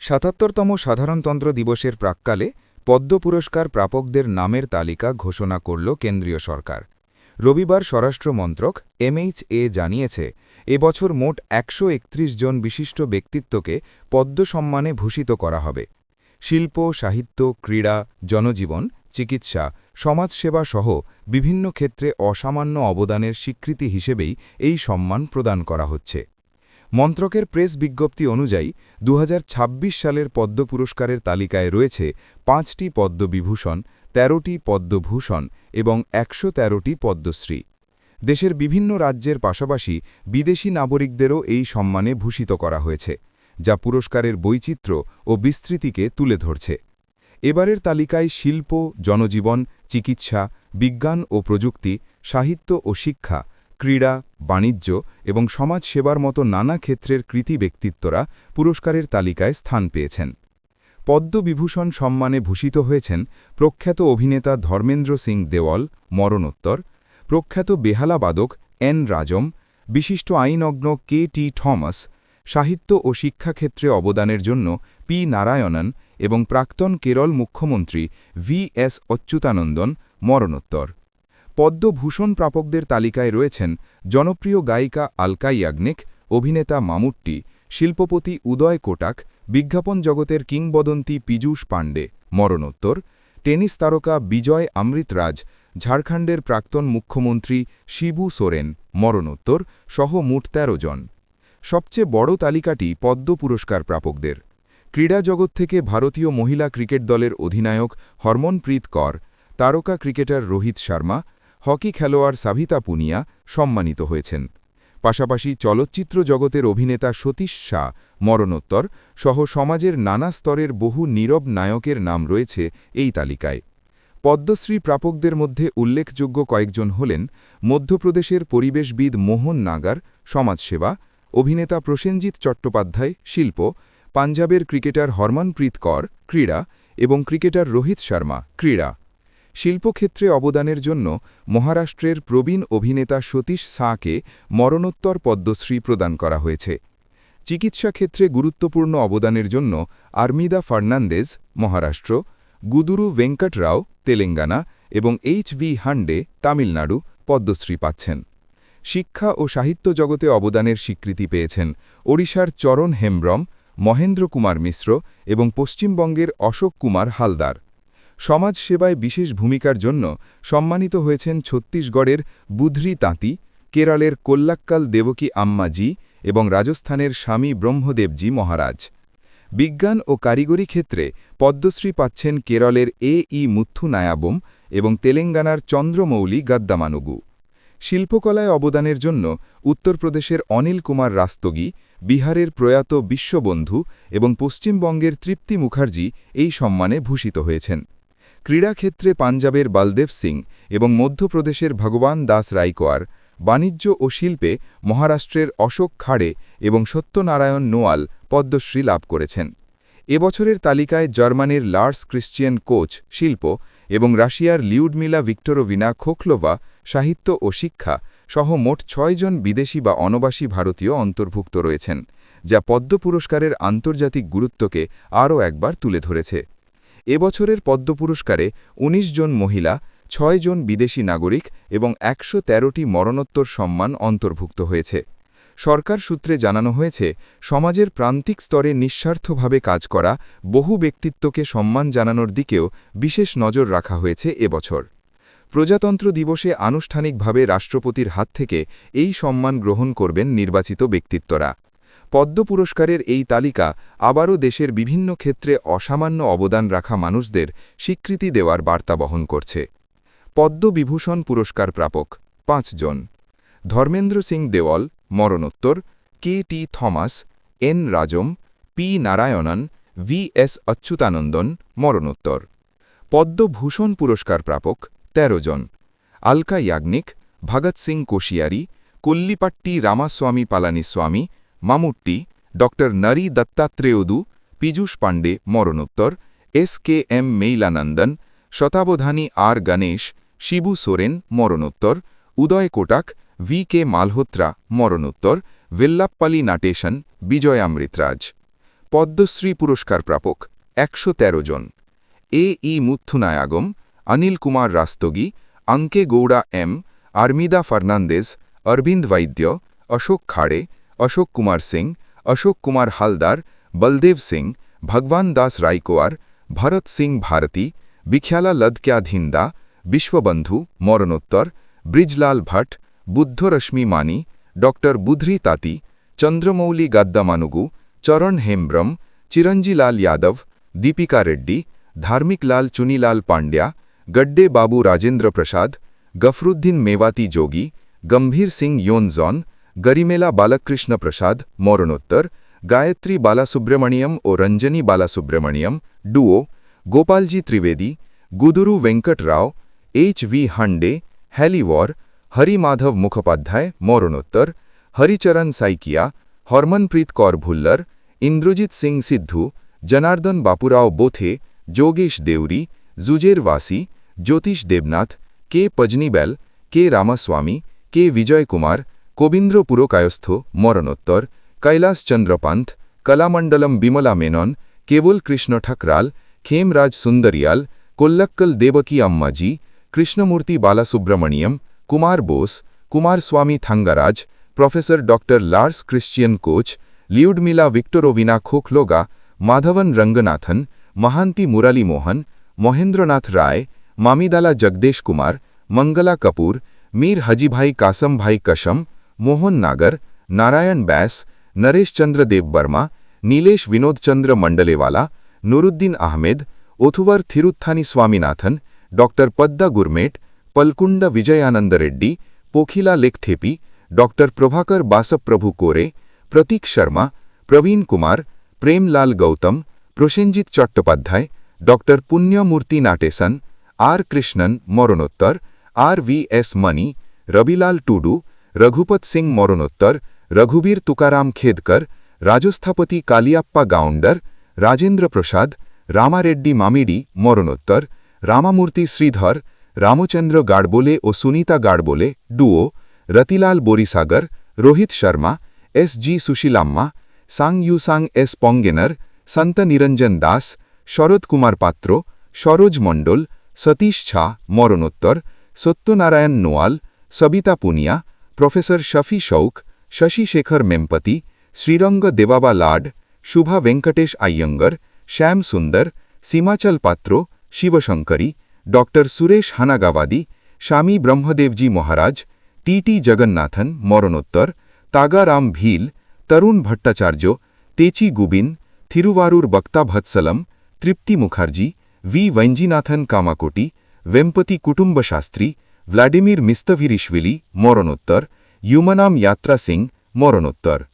৭৭তম সাধারণতন্ত্র দিবসের প্রাক্কালে পদ্ম পুরস্কার প্রাপকদের নামের তালিকা ঘোষণা করল কেন্দ্রীয় সরকার। রবিবার স্বরাষ্ট্র মন্ত্রক MHA জানিয়েছে, এবছর মোট ১৩১ জন বিশিষ্ট ব্যক্তিত্বকে পদ্ম সম্মানে ভূষিত করা হবে। শিল্প, সাহিত্য, ক্রীড়া, জনজীবন, চিকিৎসা, সমাজসেবা সহ বিভিন্ন ক্ষেত্রে অসামান্য অবদানের স্বীকৃতি হিসেবেই এই সম্মান প্রদান করা হচ্ছে। মন্ত্রকের প্রেস বিজ্ঞপ্তি অনুযায়ী ২০২৬ সালের পদ্ম পুরস্কারের তালিকায় রয়েছে ৫টি পদ্মবিভূষণ, ১৩টি পদ্মভূষণ এবং ১১৩টি পদ্মশ্রী। দেশের বিভিন্ন রাজ্যের পাশাপাশি বিদেশি নাগরিকদেরও এই সম্মানে ভূষিত করা হয়েছে, যা পুরস্কারের বৈচিত্র্য ও বিস্তৃতিকে তুলে ধরছে। এবারের তালিকায় শিল্প, জনজীবন, চিকিৎসা, বিজ্ঞান ও প্রযুক্তি, সাহিত্য ও শিক্ষা, ক্রীড়া, বাণিজ্য এবং সমাজ সেবার মতো নানা ক্ষেত্রের কৃতি ব্যক্তিত্বরা পুরস্কারের তালিকায় স্থান পেয়েছেন। পদ্মবিভূষণ সম্মানে ভূষিত হয়েছেন প্রখ্যাত অভিনেতা ধর্মেন্দ্র সিং দেওল, মরণোত্তর; প্রখ্যাত বেহালাবাদক N রাজম; বিশিষ্ট আইনজ্ঞ K.T. থমাস; সাহিত্য ও শিক্ষাক্ষেত্রে অবদানের জন্য P. নারায়ণন এবং প্রাক্তন কেরল মুখ্যমন্ত্রী V.S. অচ্যুতানন্দন, মরণোত্তর। পদ্মভূষণ প্রাপকদের তালিকায় রয়েছেন জনপ্রিয় গায়িকা আলকা ইয়াগনিক, অভিনেতা মামুট্টি, শিল্পপতি উদয় কোটাক, বিজ্ঞাপন জগতের কিংবদন্তি পীযূষ পাণ্ডে, মরণোত্তর; টেনিস তারকা বিজয় অমৃতরাজ, ঝাড়খণ্ডের প্রাক্তন মুখ্যমন্ত্রী শিবু সোরেন, মরণোত্তর সহ মোট ১৩ জন। সবচেয়ে বড় তালিকাটি পদ্ম পুরস্কার প্রাপকদের। ক্রীড়া জগৎ থেকে ভারতীয় মহিলা ক্রিকেট দলের অধিনায়ক হরমনপ্রীত কর, তারকা ক্রিকেটার রোহিত শর্মা, হকি খেলোয়াড় সাভিতা পুনিয়া সম্মানিত হয়েছেন। পাশাপাশি চলচ্চিত্র জগতের অভিনেতা সতীশ শাহ, মরণোত্তর সহ সমাজের নানা স্তরের বহু নীরব নায়কের নাম রয়েছে এই তালিকায়। পদ্মশ্রী প্রাপকদের মধ্যে উল্লেখযোগ্য কয়েকজন হলেন মধ্যপ্রদেশের পরিবেশবিদ মোহন নাগার, সমাজসেবা; অভিনেতা প্রসেনজিৎ চট্টোপাধ্যায়, শিল্প; পাঞ্জাবের ক্রিকেটার হরমনপ্রীত কর, ক্রীড়া; এবং ক্রিকেটার রোহিত শর্মা, ক্রীড়া। শিল্পক্ষেত্রে অবদানের জন্য মহারাষ্ট্রের প্রবীণ অভিনেতা সতীশ শাহকে মরণোত্তর পদ্মশ্রী প্রদান করা হয়েছে। চিকিৎসা ক্ষেত্রে গুরুত্বপূর্ণ অবদানের জন্য আর্মিদা ফার্নান্দেজ, মহারাষ্ট্র; গুদুরু ভেঙ্কট রাও, তেলেঙ্গানা এবং H.V. হান্ডে, তামিলনাড়ু পদ্মশ্রী পাচ্ছেন। শিক্ষা ও সাহিত্য জগতে অবদানের স্বীকৃতি পেয়েছেন ওড়িশার চরণ হেমব্রম, মহেন্দ্র কুমার মিশ্র এবং পশ্চিমবঙ্গের অশোক কুমার হালদার। সমাজ সেবায় বিশেষ ভূমিকার জন্য সম্মানিত হয়েছেন ছত্তিশগড়ের বুধরি তাঁতি, কেরলের কোল্লাক্কাল দেবকী আম্মা জি এবং রাজস্থানের স্বামী ব্রহ্মদেবজি মহারাজ। বিজ্ঞান ও কারিগরি ক্ষেত্রে পদ্মশ্রী পাচ্ছেন কেরলের A.E. মুথ্থু নায়াবোম এবং তেলেঙ্গানার চন্দ্রমৌলি গাদ্দামানুগু। শিল্পকলায় অবদানের জন্য উত্তরপ্রদেশের অনিল কুমার রাস্তগি, বিহারের প্রয়াত বিশ্ববন্ধু এবং পশ্চিমবঙ্গের তৃপ্তি মুখার্জি এই সম্মানে ভূষিত হয়েছেন। ক্রীড়াক্ষেত্রে পাঞ্জাবের বলদেব সিং এবং মধ্যপ্রদেশের ভগবান দাস রাইকোয়ার, বাণিজ্য ও শিল্পে মহারাষ্ট্রের অশোক খাড়ে এবং সত্যনারায়ণ নোয়াল পদ্মশ্রী লাভ করেছেন। এবছরের তালিকায় জার্মানির লার্স ক্রিশ্চিয়ান কোচ, শিল্প এবং রাশিয়ার লিউডমিলা ভিক্টরোভিনা খোখলোভা, সাহিত্য ও শিক্ষা সহ মোট ৬ জন বিদেশি বা অনবাসী ভারতীয় অন্তর্ভুক্ত রয়েছেন, যা পদ্ম পুরস্কারের আন্তর্জাতিক গুরুত্বকে আরও একবার তুলে ধরেছে। এবছরের পদ্ম পুরস্কারে ১৯ জন মহিলা, ৬ জন বিদেশি নাগরিক এবং ১১৩টি মরণোত্তর সম্মান অন্তর্ভুক্ত হয়েছে। সরকার সূত্রে জানানো হয়েছে, সমাজের প্রান্তিক স্তরে নিঃস্বার্থভাবে কাজ করা বহু ব্যক্তিত্বকে সম্মান জানানোর দিকেও বিশেষ নজর রাখা হয়েছে এবছর। প্রজাতন্ত্র দিবসে আনুষ্ঠানিকভাবে রাষ্ট্রপতির হাত থেকে এই সম্মান গ্রহণ করবেন নির্বাচিত ব্যক্তিত্বরা। পদ্ম পুরস্কারের এই তালিকা আবারও দেশের বিভিন্ন ক্ষেত্রে অসামান্য অবদান রাখা মানুষদের স্বীকৃতি দেওয়ার বার্তা বহন করছে। পদ্মবিভূষণ পুরস্কার প্রাপক ৫ জন: ধর্মেন্দ্র সিং দেওল, মরণোত্তর; K.T. Thomas, N রাজম, P. Narayanan, V.S. Achuthanandan, মরণোত্তর। পদ্মভূষণ পুরস্কার প্রাপক ১৩ জন: আলকা ইয়াগনিক, ভগৎ সিং কোশিয়ারি, কোল্লিপাট্টি রামাস্বামী পালানিস্বামী, মামুট্টি; ড. নরি দত্তাত্রেয়দু, পীযূষ পাণ্ডে, মরণোত্তর; S.K.M. মেইলানন্দন, শতাবধানী R. গণেশ, শিবু সোরেন, মরণোত্তর; উদয় কোটাক, V.K. মালহোত্রা, মরণোত্তর; ভেল্লাপ্পালি নাটেশন, বিজয় অমৃতরাজ। পদ্মশ্রী পুরস্কার প্রাপক 113 জন। ই মুথুনায়াগম, অনিল কুমার রাস্তগি, আঙ্কে গৌড়া এম, আর্মিদা ফার্নান্দেজ, অরবিন্দ বৈদ্য, অশোক খাড়ে, অশোক কুমার সিং, অশোক কুমার হালদার, বলদেব সিং, ভগবান দাস রাইকোয়ার, ভরত সিং ভারতী, বিখ্যালা লদক্যাধিন্দা, বিশ্ববন্ধু মরণোত্তর, ব্রিজলাল ভট্ট, বুদ্ধরশ্মি মানি, ড বুধরি তাতি, চন্দ্রমৌলি গাদ্দামানুগু, চরণ হেমব্রম, চিরঞ্জিলাল যাদব, দীপিকা রেড্ডি, ধার্মিকলাল চুনিলাল পান্ড্যা, গড্ডে বাবু রাজেন্দ্র প্রসাদ, গফরুদ্দিন মেওয়াতি যোগী, গম্ভীর সিং योनजॉन, गरिमेला बालकृष्ण प्रसाद मरणोत्तर, गायत्री बालासुब्रमण्यम और रंजनी बालासुब्रमण्यम डुओ, गोपालजी त्रिवेदी, गुदुरु वेंकट राव, एच.वी. हांडे, हेलीवॉर, हरिमाधव मुखोपाध्याय मरणोत्तर, हरिचरण साइकिया, हरमनप्रीत कौर भुल्लर, इंद्रजीत सिंह सिद्धू, जनार्दन बापूराव बोथे, जोगेश देवरी, जुजेर वासी, ज्योतिष देवनाथ, के पजनीबैल, के रामास्वामी, के विजय कुमार, कोबिंद्र पुरोकायस्थ मरणोत्तर, कैलास चंद्र पंथ, Kalamandalam Vimala Menon, Kewal Krishan Thakral, Khemraj Sundriyal, Kollakkal Devaki Ammaji, Krishnamurthy Balasubramaniam, Kumar Bose, Kumar Swamy Thangaraj, professor doctor Lars Christian Koch, Liudmila Viktorovna Khokhlova, Madhavan Ranganathan, Mahanti Murali Mohan, Mahendranath Rai, Mamidala Jagadesh Kumar, Mangala Kapoor, Mir Hajibhai Kasambhai Kasham, Mohan Nagar, Narayan Bais, Naresh Chandra Dev Verma, Nilesh Vinod Chandra Mandlewala, Nuruddin Ahmed, Othuvar Thiruthani Swaminathan, doctor Padma Gurmet, Palkonda Vijayanand Reddy, Pokhila Lekthepi, doctor Prabhakar बासप्रभु कोरे, प्रतीक शर्मा, प्रवीण कुमार, प्रेमलाल गौतम, प्रोसेनजित चट्टोपाध्याय, डॉक्टर पुण्यमूर्ति नाटेसन, आर कृष्णन मरणोत्तर, आर.वी.एस. मनी, रविलाल टुडू, रघुपत सिंह मरणोत्तर, रघुबीर तुकाराम खेदकर, राजस्थापति कालियाप्पा गाउंडर, राजेंद्र प्रसाद, रामारेड्डी मामिडी मरणोत्तर, रामामूर्ति श्रीधर, रामचंद्र गाडबोले और सुनीता गाडबोले डुओ, रतिलाल बोरीसागर, रोहित शर्मा, एस.जी. सुशीलाम्मा, सांग युसांग एस. पोंगेनर, संत निरंजन दास, शरद कुमार पात्रो, सरोज मंडल, सतीश झा मरणोत्तर, सत्यनारायण नोआल, सबिता पुनिया, प्रोफेसर शफी शौक, शशि शेखर मेम्पति, श्रीरंग देवाबा लाड, शुभा वेंकटेश अय्यंगर, श्याम सुंदर, सीमाचल पात्रो, शिवशंकरी, डॉक्टर सुरेश हनागावादी, शामी ब्रह्मदेवजी महाराज, टी.टी. जगन्नाथन मरणोत्तर, तागाराम भील, तरुण भट्टाचार्य, तेची गुबिन, थिरुवारूर बक्ता भत्सलम, तृप्ति मुखर्जी, वी वैंजीनाथन कामाकोटी, वेम्पति कुटुंबशास्त्री, व्लादिमीर मिस्तभिरिश्विली मरणोत्तर, युमनाम यात्रा सिंह मरणोत्तर।